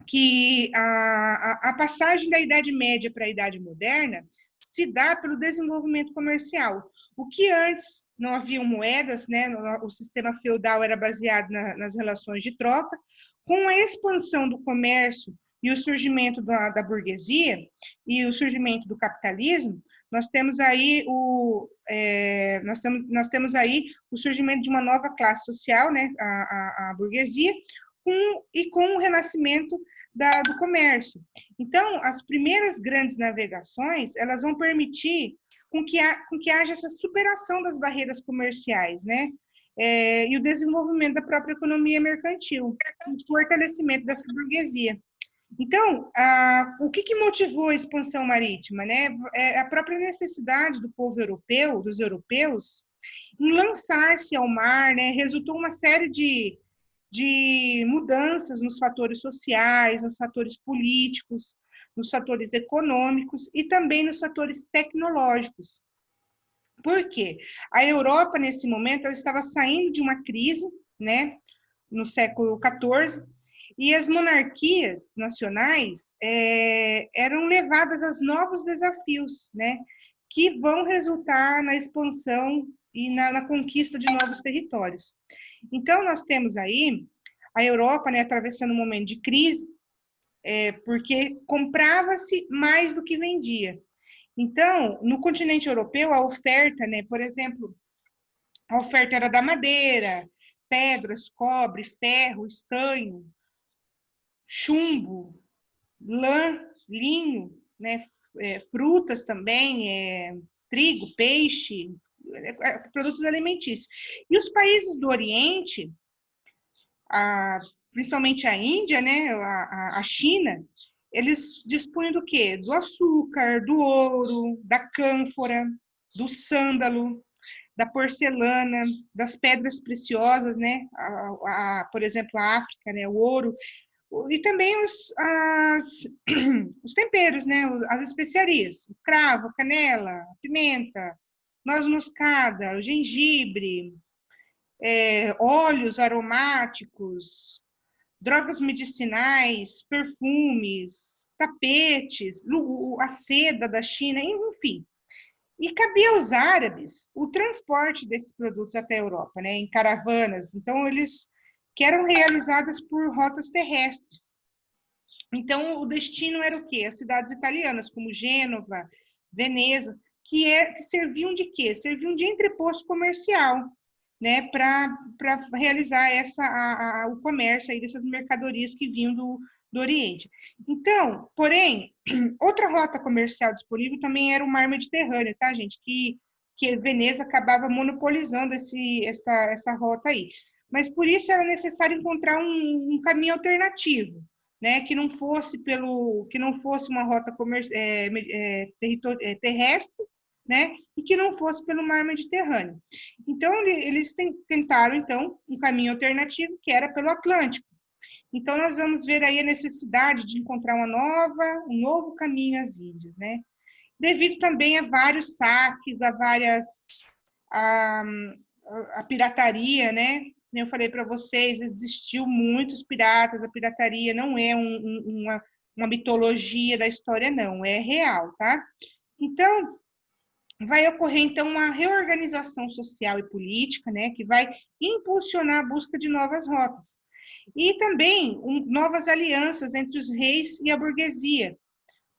que a passagem da Idade Média para a Idade Moderna se dá pelo desenvolvimento comercial. O que antes não haviam moedas, né? O sistema feudal era baseado nas relações de troca. Com a expansão do comércio e o surgimento da burguesia e o surgimento do capitalismo, nós temos aí nós temos aí o surgimento de uma nova classe social, né? A burguesia, com o renascimento do comércio. Então, as primeiras grandes navegações, elas vão permitir com que haja essa superação das barreiras comerciais, né? E o desenvolvimento da própria economia mercantil, o fortalecimento dessa burguesia. Então, o que motivou a expansão marítima, né? É a própria necessidade do povo europeu, dos europeus, em lançar-se ao mar, né? Resultou uma série de mudanças nos fatores sociais, nos fatores políticos, nos fatores econômicos e também nos fatores tecnológicos. Por quê? A Europa, nesse momento, ela estava saindo de uma crise, né, no século XIV, e as monarquias nacionais eram levadas a novos desafios, né, que vão resultar na expansão e na conquista de novos territórios. Então, nós temos aí a Europa, né, atravessando um momento de crise, porque comprava-se mais do que vendia. Então, no continente europeu, a oferta, né, por exemplo, a oferta era da madeira, pedras, cobre, ferro, estanho, chumbo, lã, linho, né, frutas também, trigo, peixe, produtos alimentícios. E os países do Oriente, principalmente a Índia, né, a China, eles dispunham do quê? Do açúcar, do ouro, da cânfora, do sândalo, da porcelana, das pedras preciosas, né? Por exemplo, a África, né? O ouro, e também os temperos, né? As especiarias, o cravo, a canela, a pimenta, noz moscada, o gengibre, óleos aromáticos, drogas medicinais, perfumes, tapetes, a seda da China, enfim. E cabia aos árabes o transporte desses produtos até a Europa, né, em caravanas. Então, que eram realizadas por rotas terrestres. Então, o destino era o quê? As cidades italianas, como Gênova, Veneza, que serviam de quê? Serviam de entreposto comercial, né, para realizar o comércio aí dessas mercadorias que vinham do Oriente. Então, porém, outra rota comercial disponível também era o mar Mediterrâneo, tá, gente? Que Veneza acabava monopolizando essa rota aí. Mas por isso era necessário encontrar um caminho alternativo, né? Que não fosse uma rota terrestre, né? E que não fosse pelo mar Mediterrâneo. Então, eles tentaram, então, um caminho alternativo, que era pelo Atlântico. Então, nós vamos ver aí a necessidade de encontrar um novo caminho às Índias, né? Devido também a vários saques, a pirataria, né? Eu falei para vocês, existiu muitos piratas, a pirataria não é uma mitologia da história, não, é real, tá? Então, vai ocorrer, então, uma reorganização social e política, né, que vai impulsionar a busca de novas rotas. E também novas alianças entre os reis e a burguesia,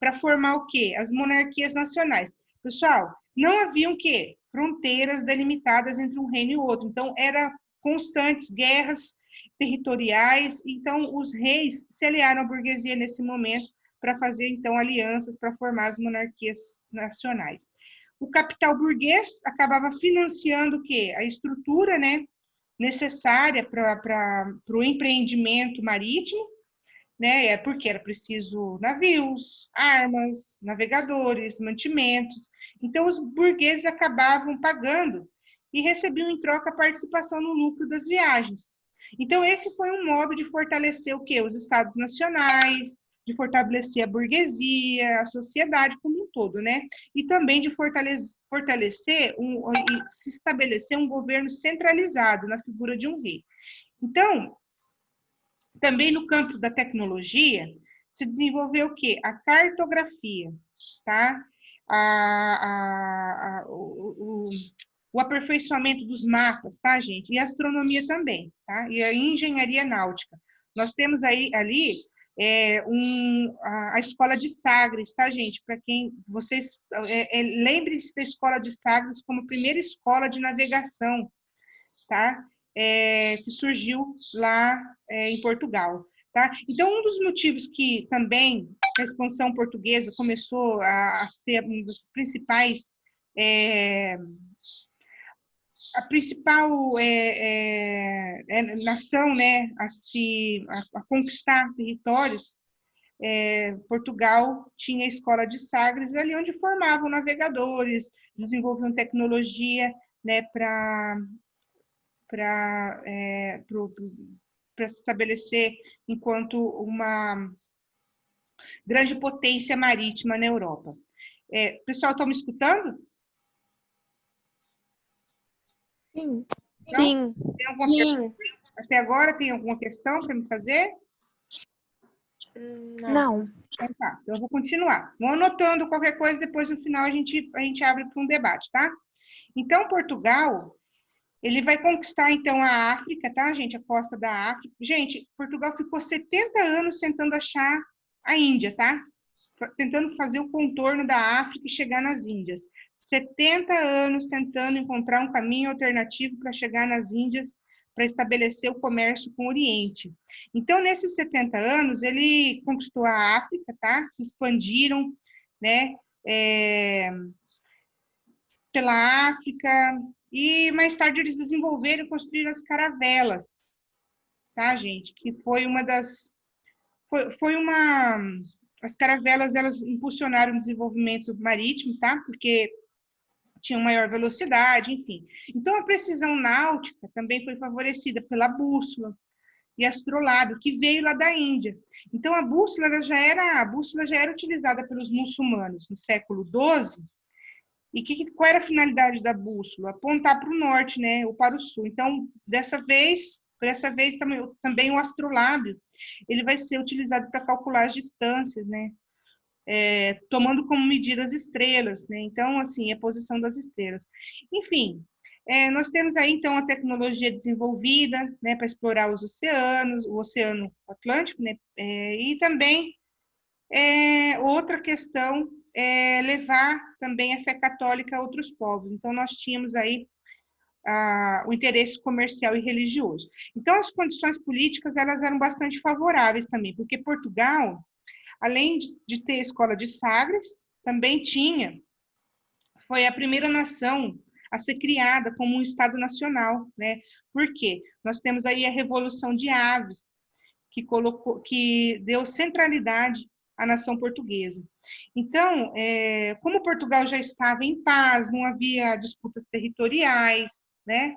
para formar o quê? As monarquias nacionais. Pessoal, não haviam o quê? Fronteiras delimitadas entre um reino e outro. Então, eram constantes guerras territoriais. Então, os reis se aliaram à burguesia nesse momento para fazer, então, alianças para formar as monarquias nacionais. O capital burguês acabava financiando o quê? A estrutura, né, necessária para o empreendimento marítimo, né, porque era preciso navios, armas, navegadores, mantimentos. Então, os burgueses acabavam pagando e recebiam em troca a participação no lucro das viagens. Então, esse foi um modo de fortalecer o quê? Os estados nacionais, de fortalecer a burguesia, a sociedade como um todo, né? E também de fortalecer e se estabelecer um governo centralizado na figura de um rei. Então, Também no campo da tecnologia, se desenvolveu o quê? A cartografia, tá? O aperfeiçoamento dos mapas, tá, gente? E a astronomia também, tá? E a engenharia náutica. Nós temos aí, ali, a escola de Sagres, tá, gente? Para quem vocês lembrem-se da escola de Sagres como primeira escola de navegação, tá? Que surgiu lá em Portugal, tá? Então, um dos motivos que também a expansão portuguesa começou a ser um dos principais a principal nação, né, a conquistar territórios, Portugal tinha a escola de Sagres, ali onde formavam navegadores, desenvolviam tecnologia, né, para se estabelecer enquanto uma grande potência marítima na Europa. Pessoal, estão me escutando? Sim. Não? Sim. Tem alguma pergunta? Até agora tem alguma questão para me fazer? Não. Então tá, então eu vou continuar. Vou anotando qualquer coisa, depois no final a gente abre para um debate, tá? Então, Portugal, ele vai conquistar, então, a África, tá, gente? A costa da África. Gente, Portugal ficou 70 anos tentando achar a Índia, tá? Tentando fazer o contorno da África e chegar nas Índias. 70 anos tentando encontrar um caminho alternativo para chegar nas Índias, para estabelecer o comércio com o Oriente. Então, nesses 70 anos, ele conquistou a África, tá? Se expandiram, né? Pela África, e mais tarde eles desenvolveram e construíram as caravelas, tá, gente? Que foi uma das... As caravelas, elas impulsionaram o desenvolvimento marítimo, tá? Porque tinham maior velocidade, enfim. Então, a precisão náutica também foi favorecida pela bússola e astrolábio, que veio lá da Índia. Então, a bússola já era utilizada pelos muçulmanos no século XII. E qual era a finalidade da bússola? Apontar para o norte, né, ou para o sul. Então, dessa vez também o astrolábio, ele vai ser utilizado para calcular as distâncias, né, tomando como medida as estrelas, né? Então, assim, a posição das estrelas. Enfim, nós temos aí, então, a tecnologia desenvolvida, né, para explorar os oceanos, o Oceano Atlântico, né, e também outra questão é levar também a fé católica a outros povos. Então, nós tínhamos aí o interesse comercial e religioso. Então, as condições políticas, elas eram bastante favoráveis também, porque Portugal, além de ter a escola de Sagres, também foi a primeira nação a ser criada como um Estado nacional, né? Por quê? Nós temos aí a Revolução de Aves, que deu centralidade à nação portuguesa. Então, como Portugal já estava em paz, não havia disputas territoriais, né?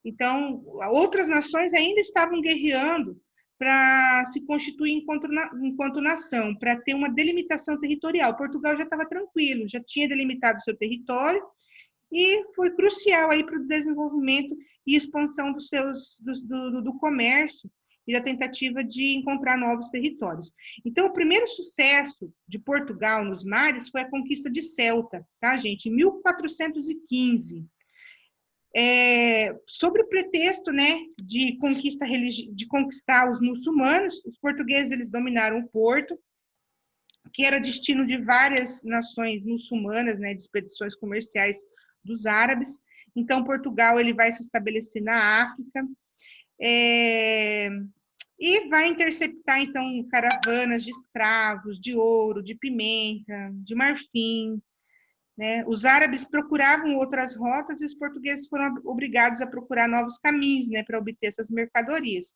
Então, outras nações ainda estavam guerreando para se constituir enquanto nação, para ter uma delimitação territorial. Portugal já estava tranquilo, já tinha delimitado seu território e foi crucial aí para o desenvolvimento e expansão do comércio e da tentativa de encontrar novos territórios. Então, o primeiro sucesso de Portugal nos mares foi a conquista de Ceuta, tá, gente? Em 1415. Sobre o pretexto, né, de conquistar os muçulmanos, os portugueses eles dominaram o porto, que era destino de várias nações muçulmanas, né, de expedições comerciais dos árabes. Então, Portugal ele vai se estabelecer na África e vai interceptar, então, caravanas de escravos, de ouro, de pimenta, de marfim, né? Os árabes procuravam outras rotas e os portugueses foram obrigados a procurar novos caminhos, né, para obter essas mercadorias.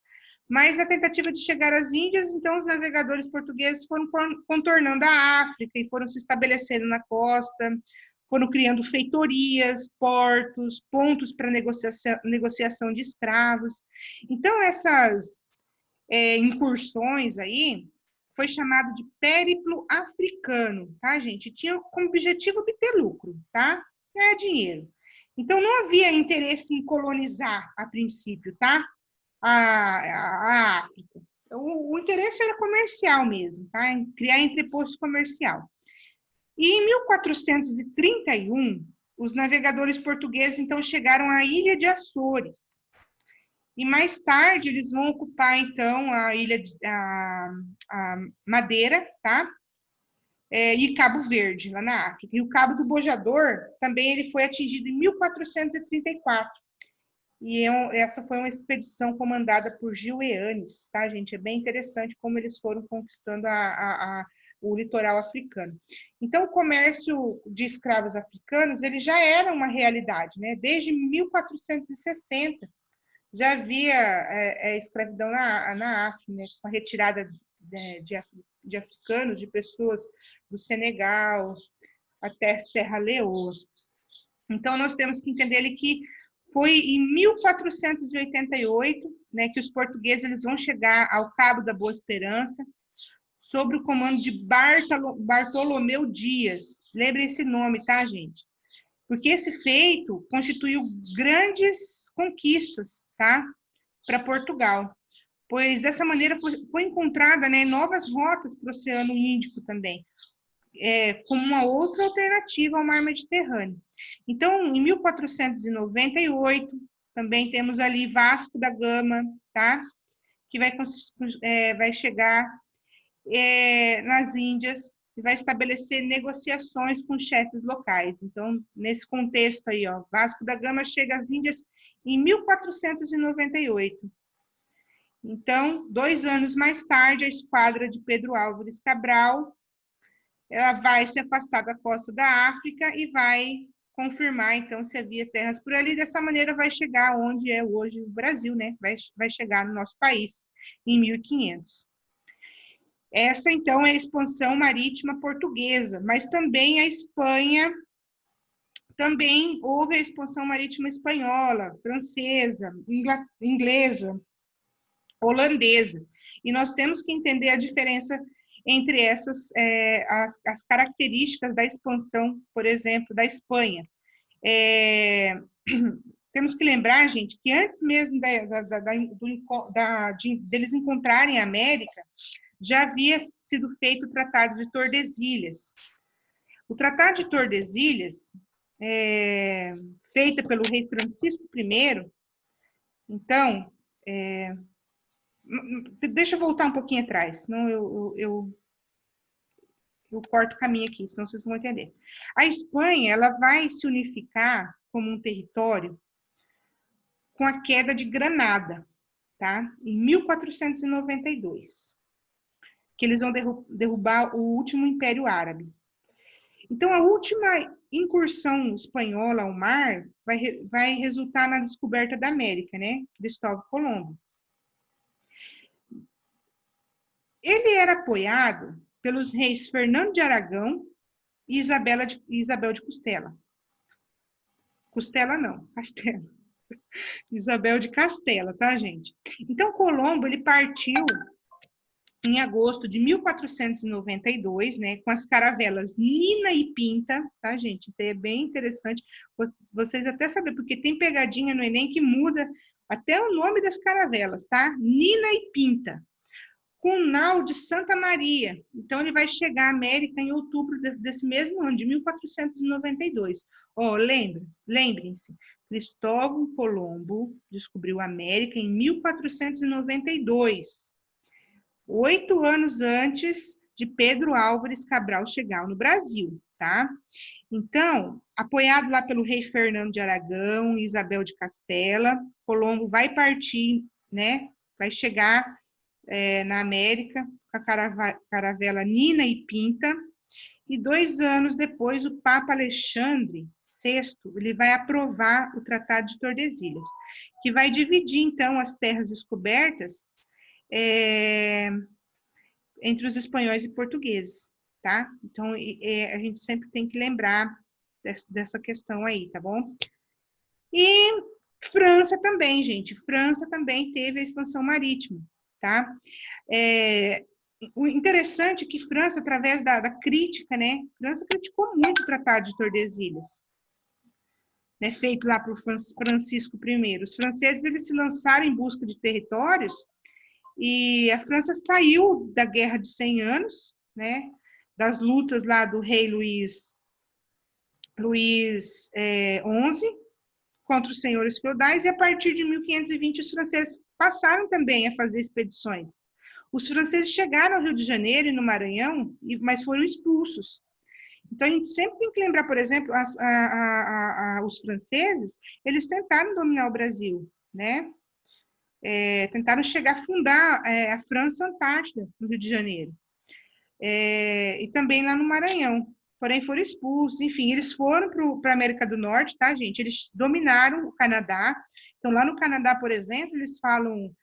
Mas na tentativa de chegar às Índias, então os navegadores portugueses foram contornando a África e foram se estabelecendo na costa, foram criando feitorias, portos, pontos para negociação de escravos. Então, essas incursões aí foi chamado de périplo africano, tá, gente? Tinha como objetivo obter lucro, tá? Ganhar dinheiro. Então, não havia interesse em colonizar a princípio, tá? A África. o interesse era comercial mesmo, tá? Em criar entreposto comercial. E em 1431, os navegadores portugueses, então, chegaram à Ilha de Açores. E mais tarde, eles vão ocupar, então, a Ilha de a Madeira, tá? E Cabo Verde, lá na África. E o Cabo do Bojador, também ele foi atingido em 1434. E essa foi uma expedição comandada por Gil Eanes, tá, gente? É bem interessante como eles foram conquistando o litoral africano. Então, o comércio de escravos africanos, ele já era uma realidade, né? Desde 1460, já havia escravidão na África, né? Com a retirada de africanos, de pessoas do Senegal até Serra Leoa. Então, nós temos que entender ali que foi em 1488, né, que os portugueses eles vão chegar ao Cabo da Boa Esperança, sob o comando de Bartolomeu Dias. Lembrem esse nome, tá, gente? Porque esse feito constituiu grandes conquistas, tá, para Portugal. Pois dessa maneira foi encontrada, né, novas rotas para o Oceano Índico também, como uma outra alternativa ao mar Mediterrâneo. Então, em 1498, também temos ali Vasco da Gama, tá? Que vai chegar nas Índias e vai estabelecer negociações com chefes locais. Então, nesse contexto aí, ó, Vasco da Gama chega às Índias em 1498. Então, 2 anos mais tarde, a esquadra de Pedro Álvares Cabral, ela vai se afastar da costa da África e vai confirmar, então, se havia terras por ali. Dessa maneira, vai chegar onde é hoje o Brasil, né? Vai chegar no nosso país, em 1500. Essa, então, é a expansão marítima portuguesa, mas também a Espanha, também houve a expansão marítima espanhola, francesa, inglesa, holandesa. E nós temos que entender a diferença entre essas, as características da expansão, por exemplo, da Espanha. Temos que lembrar, gente, que antes mesmo deles encontrarem a América, já havia sido feito o Tratado de Tordesilhas. O Tratado de Tordesilhas, feita pelo rei Francisco I, então, deixa eu voltar um pouquinho atrás, senão eu corto o caminho aqui, senão vocês vão entender. A Espanha, ela vai se unificar como um território com a queda de Granada, tá? Em 1492, que eles vão derrubar o último Império Árabe. Então, a última incursão espanhola ao mar vai resultar na descoberta da América, né? Cristóvão Colombo. Ele era apoiado pelos reis Fernando de Aragão e Isabel de Castela. Castela não, Castela. Isabel de Castela, tá, gente? Então, Colombo, ele partiu em agosto de 1492, né, com as caravelas Nina e Pinta, tá, gente? Isso aí é bem interessante, vocês até sabem, porque tem pegadinha no Enem que muda até o nome das caravelas, tá? Nina e Pinta, com o nau de Santa Maria. Então, ele vai chegar à América em outubro desse mesmo ano, de 1492. Ó, lembrem-se, Cristóvão Colombo descobriu a América em 1492. 8 anos antes de Pedro Álvares Cabral chegar no Brasil, tá? Então, apoiado lá pelo rei Fernando de Aragão e Isabel de Castela, Colombo vai partir, né? Vai chegar na América com a caravela Nina e Pinta, e 2 anos depois o Papa Alexandre VI, ele vai aprovar o Tratado de Tordesilhas, que vai dividir, então, as terras descobertas entre os espanhóis e portugueses, tá? Então, a gente sempre tem que lembrar dessa questão aí, tá bom? E França também, gente. França também teve a expansão marítima, tá? O interessante é que França, através da crítica, né? França criticou muito o Tratado de Tordesilhas, né, feito lá por Francisco I. Os franceses, eles se lançaram em busca de territórios E a França saiu da Guerra de 100 Anos, né, das lutas lá do rei Luís XI contra os senhores feudais, e a partir de 1520 os franceses passaram também a fazer expedições. Os franceses chegaram ao Rio de Janeiro e no Maranhão, mas foram expulsos. Então, a gente sempre tem que lembrar, por exemplo, os franceses, eles tentaram dominar o Brasil, né? Tentaram chegar a fundar a França Antártida, no Rio de Janeiro. E também lá no Maranhão. Porém, foram expulsos. Enfim, eles foram para a América do Norte, tá, gente? Eles dominaram o Canadá. Então, lá no Canadá, por exemplo, eles falam...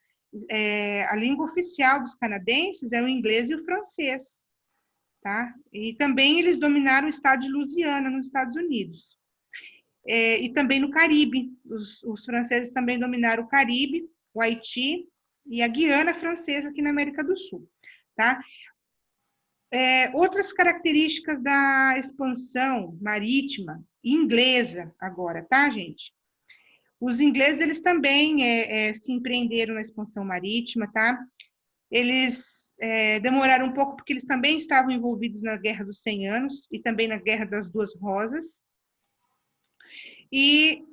a língua oficial dos canadenses é o inglês e o francês. Tá? E também eles dominaram o estado de Louisiana, nos Estados Unidos. E também no Caribe. Os franceses também dominaram o Caribe, o Haiti e a Guiana Francesa, aqui na América do Sul. Tá? Outras características da expansão marítima inglesa agora, tá, gente? Os ingleses, eles também se empreenderam na expansão marítima, tá? Eles demoraram um pouco, porque eles também estavam envolvidos na Guerra dos 100 Anos e também na Guerra das Duas Rosas. E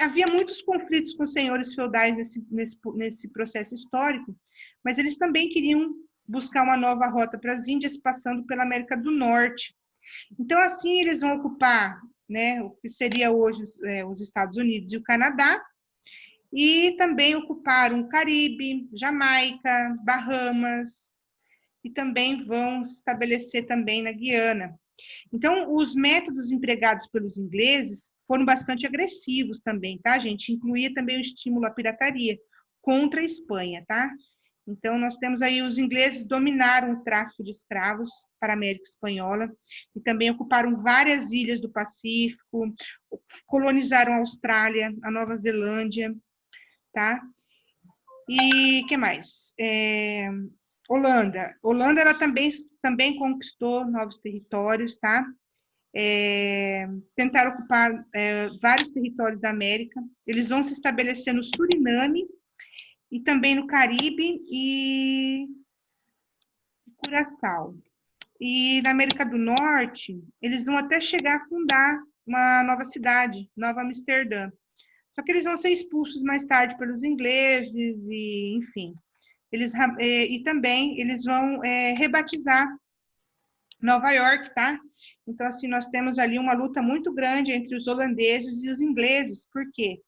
havia muitos conflitos com os senhores feudais nesse processo histórico, mas eles também queriam buscar uma nova rota para as Índias, passando pela América do Norte. Então, assim, eles vão ocupar, né, o que seria hoje os Estados Unidos e o Canadá, e também ocuparam o Caribe, Jamaica, Bahamas, e também vão se estabelecer também na Guiana. Então, os métodos empregados pelos ingleses foram bastante agressivos também, tá, gente? Incluía também o estímulo à pirataria contra a Espanha, tá? Então, nós temos aí, os ingleses dominaram o tráfico de escravos para a América Espanhola e também ocuparam várias ilhas do Pacífico, colonizaram a Austrália, a Nova Zelândia, tá? E que mais? Holanda. Holanda, ela também conquistou novos territórios, tá? Tentaram ocupar vários territórios da América. Eles vão se estabelecer no Suriname e também no Caribe e Curaçao. E na América do Norte, eles vão até chegar a fundar uma nova cidade, Nova Amsterdã. Só que eles vão ser expulsos mais tarde pelos ingleses, e, enfim. E também eles vão rebatizar Nova York, tá? Então, assim, nós temos ali uma luta muito grande entre os holandeses e os ingleses. Por quê?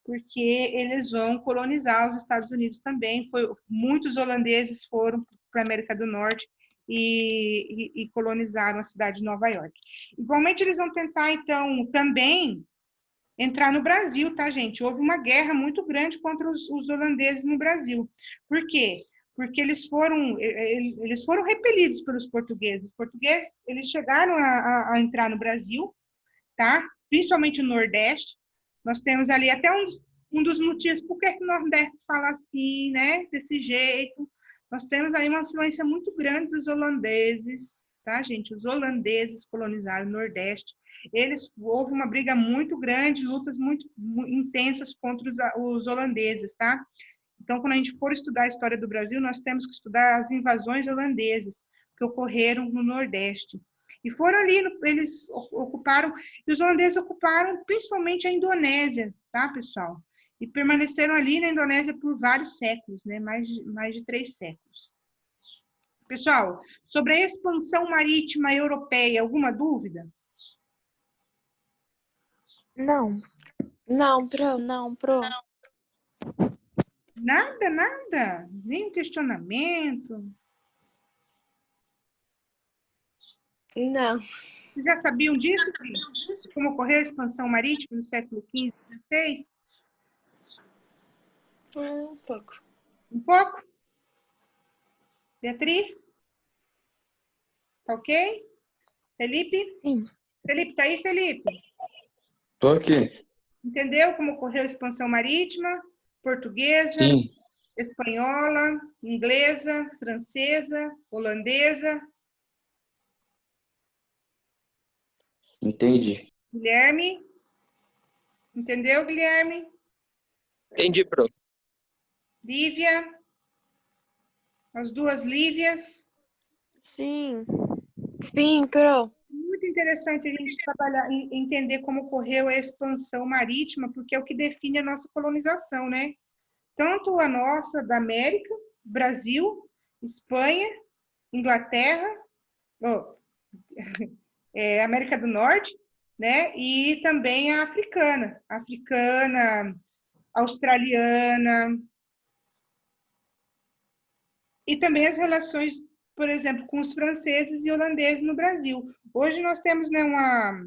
Porque eles vão colonizar os Estados Unidos também. Muitos holandeses foram para a América do Norte e colonizaram a cidade de Nova York. Igualmente, eles vão tentar, então, também entrar no Brasil, tá, gente? Houve uma guerra muito grande contra os holandeses no Brasil. Por quê? Porque eles foram repelidos pelos portugueses. Os portugueses, eles chegaram a entrar no Brasil, tá? Principalmente no Nordeste. Nós temos ali até um dos motivos por que o Nordeste fala assim, né? Desse jeito. Nós temos aí uma influência muito grande dos holandeses, tá, gente? Os holandeses colonizaram o Nordeste. Houve uma briga muito grande, lutas muito intensas contra os holandeses, tá? Então, quando a gente for estudar a história do Brasil, nós temos que estudar as invasões holandesas que ocorreram no Nordeste. E foram ali, eles ocuparam, e os holandeses ocuparam principalmente a Indonésia, tá, pessoal? E permaneceram ali na Indonésia por vários séculos, né? Mais de 3 séculos. Pessoal, sobre a expansão marítima europeia, alguma dúvida? Não. Não, pro. Nada? Nem questionamento? Não. Vocês já sabiam disso, Cris? Como ocorreu a expansão marítima no século XV e XVI? Um pouco. Um pouco? Beatriz? Tá ok? Felipe? Sim. Felipe, tá aí, Felipe? Tô aqui. Entendeu como ocorreu a expansão marítima? Portuguesa, Sim, espanhola, inglesa, francesa, holandesa. entendi. Guilherme? Entendeu, Guilherme? Entendi, pro. Lívia, as duas Lívias. Sim. Sim, pro. Muito interessante a gente trabalhar e entender como ocorreu a expansão marítima, porque é o que define a nossa colonização, né? Tanto a nossa da América, Brasil, Espanha, Inglaterra, oh, América do Norte, né? E também a africana, australiana, e também as relações, por exemplo, com os franceses e holandeses no Brasil. Hoje nós temos, né, uma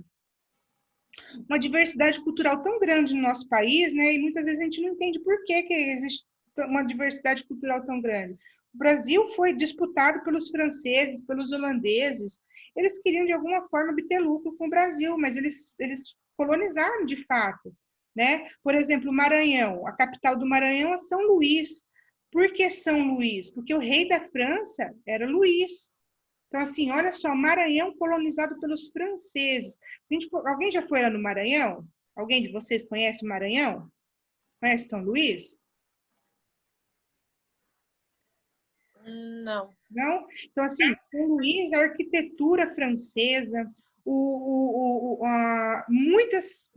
diversidade cultural tão grande no nosso país, né? E muitas vezes a gente não entende por que existe uma diversidade cultural tão grande. O Brasil foi disputado pelos franceses, pelos holandeses. Eles queriam, de alguma forma, obter lucro com o Brasil, mas eles colonizaram de fato, né? Por exemplo, o Maranhão, a capital do Maranhão é São Luís. Por que São Luís? Porque o rei da França era Luís. Então, assim, olha só, Maranhão colonizado pelos franceses. Alguém já foi lá no Maranhão? Alguém de vocês conhece o Maranhão? Conhece São Luís? Não. Não? Então, assim, São Luís, a arquitetura francesa, muitas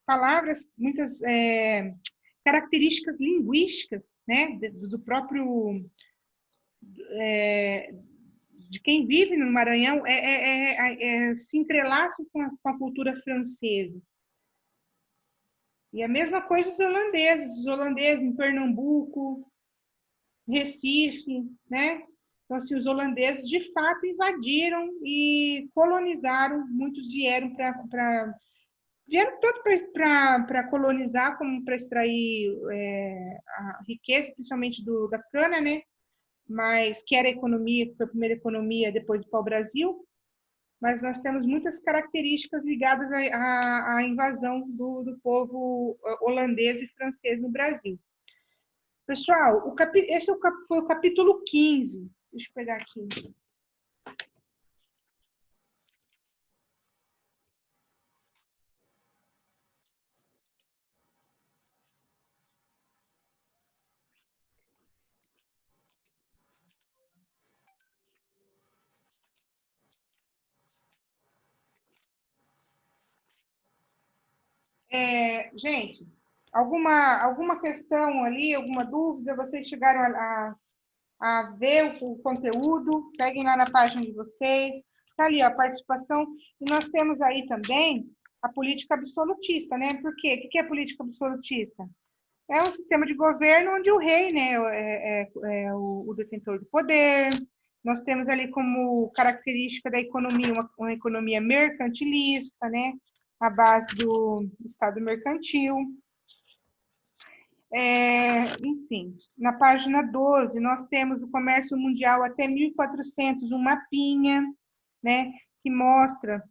palavras, muitas características linguísticas, né, do próprio de quem vive no Maranhão se entrelaçam com a cultura francesa. E a mesma coisa os holandeses em Pernambuco, Recife, né? Então, assim, os holandeses, de fato, invadiram e colonizaram, muitos vieram tanto para colonizar, como para extrair a riqueza, principalmente da cana, né? Mas que era a economia, que foi a primeira economia depois do pau-brasil, mas nós temos muitas características ligadas à invasão do povo holandês e francês no Brasil. Pessoal, esse foi o capítulo 15. Deixa eu pegar aqui. Gente, alguma questão ali, alguma dúvida? Vocês chegaram a ver o conteúdo? Peguem lá na página de vocês. Está ali, ó, a participação. E nós temos aí também a política absolutista, né? Por quê? O que é política absolutista? É um sistema de governo onde o rei, né, é o detentor do poder. Nós temos ali como característica da economia uma economia mercantilista, né, a base do Estado mercantil. Enfim, na página 12, nós temos o comércio mundial até 1400, um mapinha, né, que mostra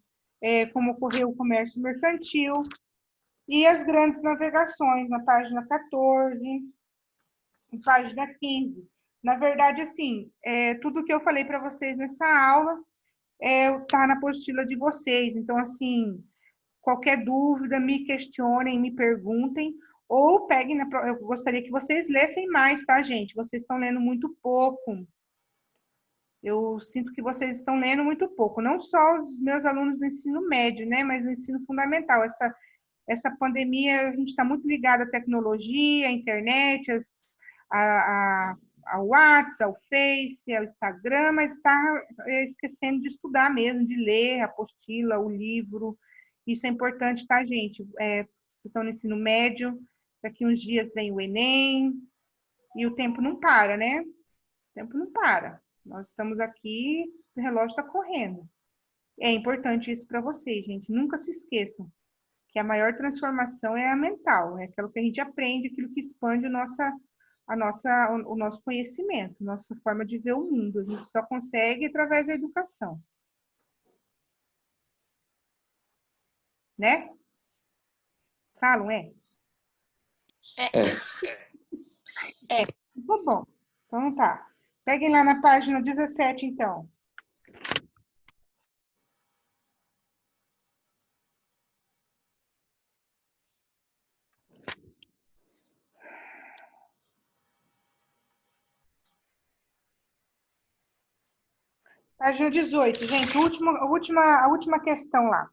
como ocorreu o comércio mercantil. E as grandes navegações, na página 14, página 15. Na verdade, assim, tudo que eu falei para vocês nessa aula está na apostila de vocês. Então, assim, qualquer dúvida, me questionem, me perguntem, ou peguem, eu gostaria que vocês lessem mais, tá, gente? Vocês estão lendo muito pouco. Eu sinto que vocês estão lendo muito pouco. Não só os meus alunos do ensino médio, né, mas no ensino fundamental. Essa pandemia, a gente está muito ligado à tecnologia, à internet, ao WhatsApp, ao Face, ao Instagram, mas está esquecendo de estudar mesmo, de ler a apostila, o livro. Isso é importante, tá, gente? Vocês estão no ensino médio, daqui uns dias vem o Enem, e o tempo não para, né? O tempo não para. Nós estamos aqui, o relógio está correndo. É importante isso para vocês, gente. Nunca se esqueçam que a maior transformação é a mental, é aquilo que a gente aprende, aquilo que expande o nosso conhecimento, nossa forma de ver o mundo. A gente só consegue através da educação. Né? Falam, é? É. Tá bom. Então tá. Peguem lá na página 17, então. Página 18, gente, a última questão lá.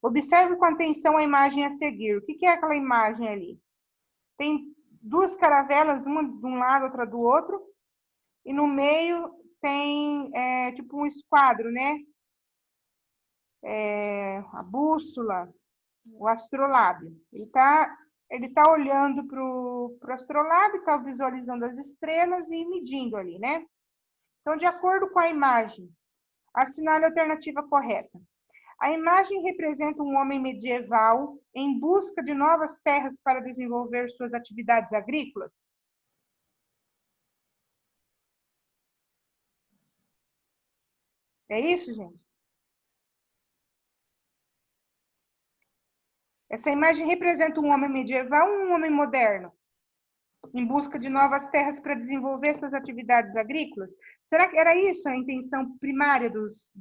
Observe com atenção a imagem a seguir. O que é aquela imagem ali? Tem duas caravelas, uma de um lado, outra do outro, e no meio tem tipo um esquadro, né? A bússola, o astrolábio. Ele tá olhando para o astrolábio, está visualizando as estrelas e medindo ali, né? Então, de acordo com a imagem, assinale a alternativa correta. A imagem representa um homem medieval em busca de novas terras para desenvolver suas atividades agrícolas? É isso, gente? Essa imagem representa um homem medieval ou um homem moderno? Em busca de novas terras para desenvolver suas atividades agrícolas? Será que era isso a intenção primária dos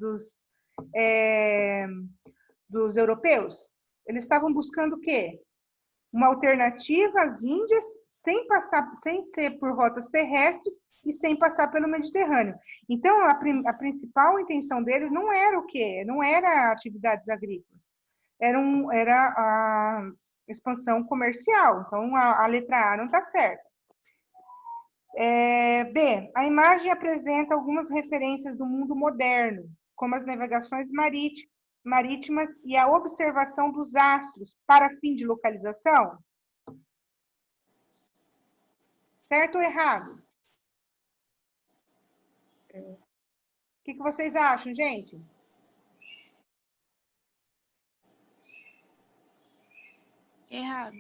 europeus? Eles estavam buscando o quê? Uma alternativa às Índias, sem ser por rotas terrestres e sem passar pelo Mediterrâneo. Então, a principal intenção deles não era o quê? Não era atividades agrícolas. Era a expansão comercial. Então, a letra A não está certa. B, a imagem apresenta algumas referências do mundo moderno, como as navegações marítimas e a observação dos astros para fim de localização? Certo ou errado? O que vocês acham, gente? Errado.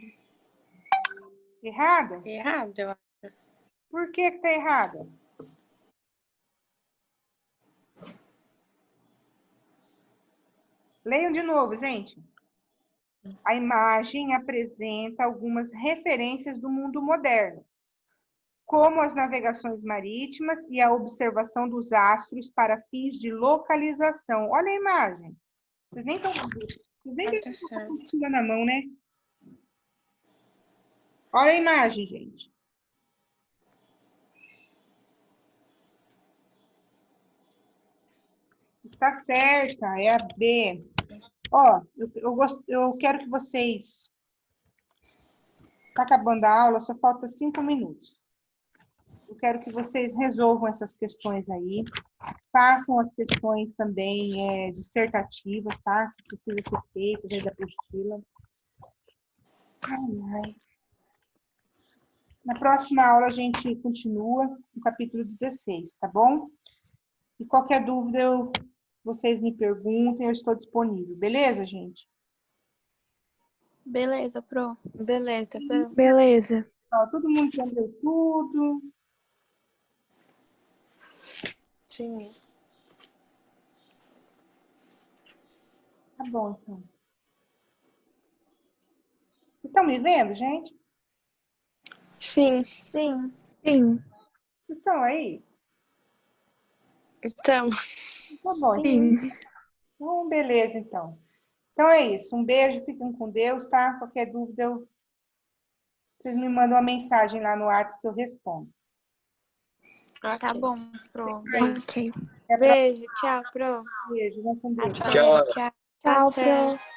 Errada? Errado, eu acho. Por que está errada? Leiam de novo, gente. A imagem apresenta algumas referências do mundo moderno, como as navegações marítimas e a observação dos astros para fins de localização. Olha a imagem. Vocês nem estão com na mão, né? Olha a imagem, gente. Está certa, é a B. Ó, eu quero que vocês... Está acabando a aula, só falta 5 minutos. Eu quero que vocês resolvam essas questões aí. Façam as questões também dissertativas, tá? Que precisa ser feitas aí da apostila. Na próxima aula a gente continua no capítulo 16, tá bom? E qualquer dúvida, vocês me perguntem, eu estou disponível. Beleza, gente? Beleza, Pro. Beleza, Pro. Beleza. Ó, todo mundo entendeu tudo? Sim. Tá bom, então. Vocês estão me vendo, gente? Sim. Sim. Sim. Vocês estão aí? Então. Tá bom. Sim. Então, beleza, então. Então é isso. Um beijo, fiquem com Deus, tá? Qualquer dúvida, vocês me mandam uma mensagem lá no WhatsApp que eu respondo. Tá bom, Pro. Ok. Beijo, tchau, Pro. Beijo, vão com Deus. Até, Tchau. tchau. Tchau, Até. Pro.